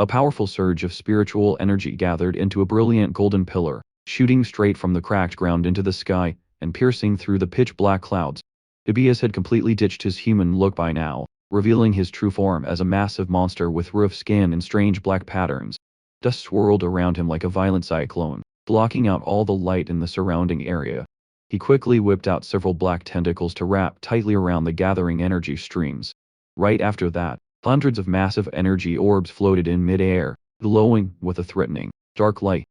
A powerful surge of spiritual energy gathered into a brilliant golden pillar, shooting straight from the cracked ground into the sky, and piercing through the pitch-black clouds. Tobias had completely ditched his human look by now, revealing his true form as a massive monster with rough skin and strange black patterns. Dust swirled around him like a violent cyclone, blocking out all the light in the surrounding area. He quickly whipped out several black tentacles to wrap tightly around the gathering energy streams. Right after that, hundreds of massive energy orbs floated in mid-air, glowing with a threatening, dark light.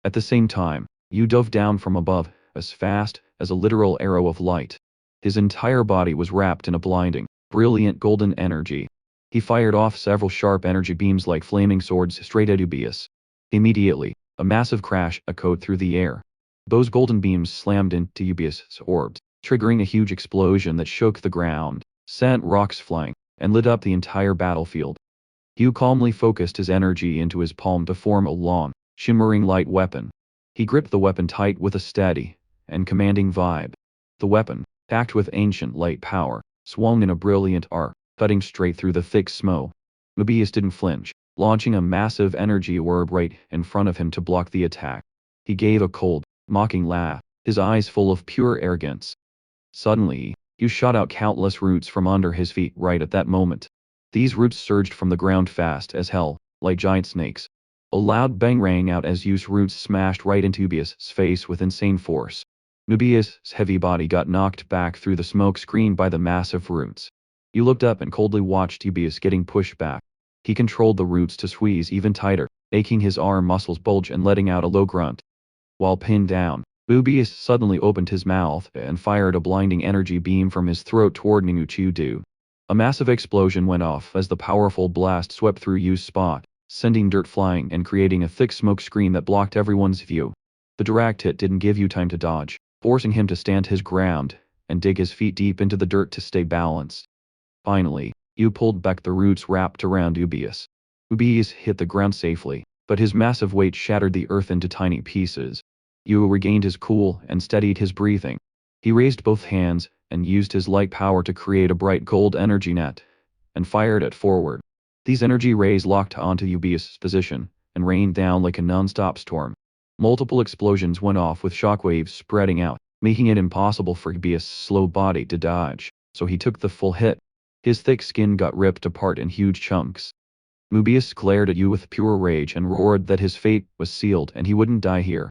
At the same time, Yu dove down from above, as fast as a literal arrow of light. His entire body was wrapped in a blinding, brilliant golden energy. He fired off several sharp energy beams like flaming swords straight at Ubius. Immediately, a massive crash echoed through the air. Those golden beams slammed into Ubius' orbs, triggering a huge explosion that shook the ground, sent rocks flying, and lit up the entire battlefield. Yu calmly focused his energy into his palm to form a long, shimmering light weapon. He gripped the weapon tight with a steady and commanding vibe. The weapon, packed with ancient light power, swung in a brilliant arc, cutting straight through the thick smoke. Mobius didn't flinch, launching a massive energy orb right in front of him to block the attack. He gave a cold, mocking laugh, his eyes full of pure arrogance. Suddenly, Yu shot out countless roots from under his feet right at that moment. These roots surged from the ground fast as hell, like giant snakes. A loud bang rang out as Yu's roots smashed right into Ubius' face with insane force. Nubius' heavy body got knocked back through the smoke screen by the massive roots. Yu looked up and coldly watched Ubius getting pushed back. He controlled the roots to squeeze even tighter, making his arm muscles bulge and letting out a low grunt. While pinned down, Ubius suddenly opened his mouth and fired a blinding energy beam from his throat toward Ninguchudu. A massive explosion went off as the powerful blast swept through Yu's spot, sending dirt flying and creating a thick smoke screen that blocked everyone's view. The direct hit didn't give Yu time to dodge, forcing him to stand his ground and dig his feet deep into the dirt to stay balanced. Finally, Yu pulled back the roots wrapped around Ubius. Ubius hit the ground safely, but his massive weight shattered the earth into tiny pieces. Yu regained his cool and steadied his breathing. He raised both hands and used his light power to create a bright gold energy net, and fired it forward. These energy rays locked onto Ubius' position and rained down like a non-stop storm. Multiple explosions went off with shockwaves spreading out, making it impossible for Ubius' slow body to dodge, so he took the full hit. His thick skin got ripped apart in huge chunks. Mobius glared at Yu with pure rage and roared that his fate was sealed and he wouldn't die here.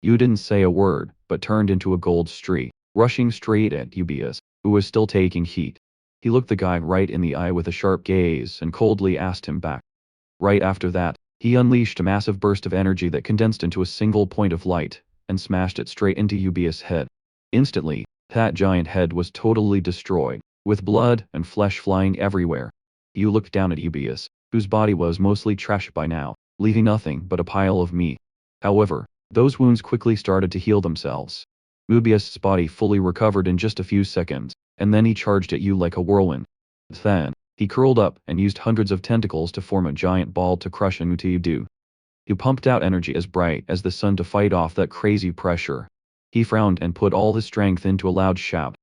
Yu didn't say a word, but turned into a gold streak, rushing straight at Ubius, who was still taking heat. He looked the guy right in the eye with a sharp gaze and coldly asked him back. Right after that, he unleashed a massive burst of energy that condensed into a single point of light, and smashed it straight into Ubius' head. Instantly, that giant head was totally destroyed, with blood and flesh flying everywhere. Yu looked down at Ubius, whose body was mostly trash by now, leaving nothing but a pile of meat. However, those wounds quickly started to heal themselves. Ubius' body fully recovered in just a few seconds, and then he charged at Yu like a whirlwind. Then, he curled up and used hundreds of tentacles to form a giant ball to crush Ninguchudu. He pumped out energy as bright as the sun to fight off that crazy pressure. He frowned and put all his strength into a loud shout.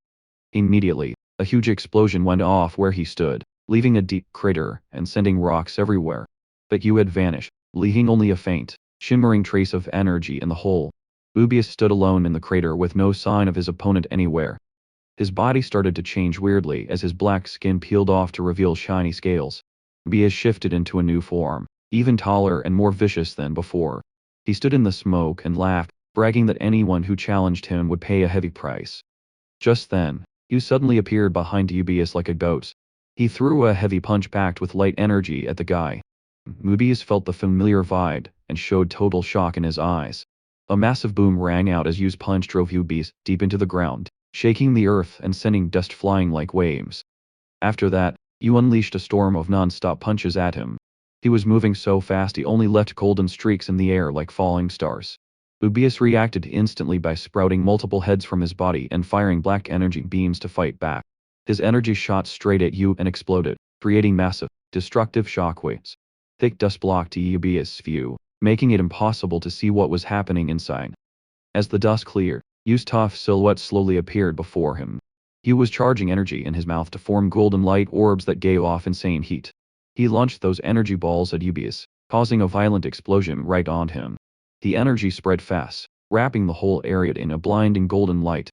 Immediately, a huge explosion went off where he stood, leaving a deep crater and sending rocks everywhere. But Yu had vanished, leaving only a faint, shimmering trace of energy in the hole. Ubius stood alone in the crater with no sign of his opponent anywhere. His body started to change weirdly as his black skin peeled off to reveal shiny scales. Ubius shifted into a new form, even taller and more vicious than before. He stood in the smoke and laughed, bragging that anyone who challenged him would pay a heavy price. Just then, Yu suddenly appeared behind Ubius like a ghost. He threw a heavy punch packed with light energy at the guy. Ubius felt the familiar vibe and showed total shock in his eyes. A massive boom rang out as Yu's punch drove Ubius deep into the ground, shaking the earth and sending dust flying like waves. After that, Yu unleashed a storm of non-stop punches at him. He was moving so fast he only left golden streaks in the air like falling stars. Ubius reacted instantly by sprouting multiple heads from his body and firing black energy beams to fight back. His energy shot straight at Yu and exploded, creating massive, destructive shockwaves. Thick dust blocked Ubius' view, making it impossible to see what was happening inside. As the dust cleared, Yu's tough silhouette slowly appeared before him. Yu was charging energy in his mouth to form golden light orbs that gave off insane heat. He launched those energy balls at Ubius, causing a violent explosion right on him. The energy spread fast, wrapping the whole area in a blinding golden light.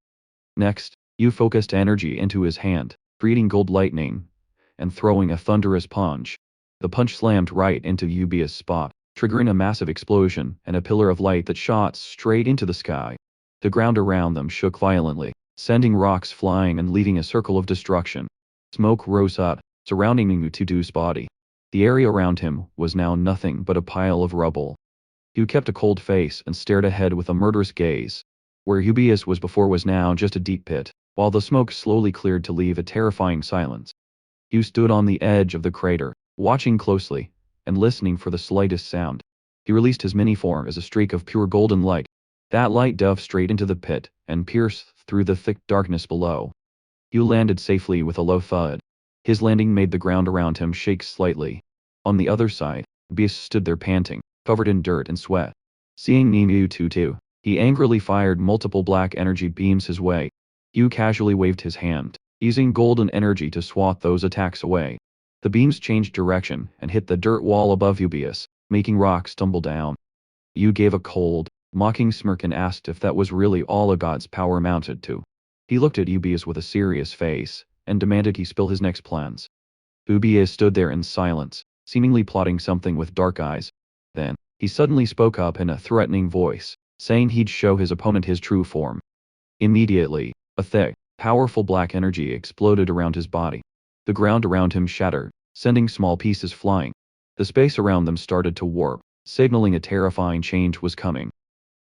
Next, Yu focused energy into his hand, creating gold lightning, and throwing a thunderous punch. The punch slammed right into Yubia's spot, triggering a massive explosion and a pillar of light that shot straight into the sky. The ground around them shook violently, sending rocks flying and leaving a circle of destruction. Smoke rose up, surrounding Mutudu's body. The area around him was now nothing but a pile of rubble. Yu kept a cold face and stared ahead with a murderous gaze. Where Ubius was before was now just a deep pit, while the smoke slowly cleared to leave a terrifying silence. Yu stood on the edge of the crater, watching closely, and listening for the slightest sound. He released his mini-form as a streak of pure golden light. That light dove straight into the pit, and pierced through the thick darkness below. Yu landed safely with a low thud. His landing made the ground around him shake slightly. On the other side, Beast stood there panting, covered in dirt and sweat. Seeing Nimu too, he angrily fired multiple black energy beams his way. Yu casually waved his hand, using golden energy to swat those attacks away. The beams changed direction and hit the dirt wall above Ubius, making rocks tumble down. Yu gave a cold, mocking smirk and asked if that was really all a god's power amounted to. He looked at Ubius with a serious face, and demanded he spill his next plans. Ubius stood there in silence, seemingly plotting something with dark eyes. Then, he suddenly spoke up in a threatening voice, saying he'd show his opponent his true form. Immediately, a thick, powerful black energy exploded around his body. The ground around him shattered, sending small pieces flying. The space around them started to warp, signaling a terrifying change was coming.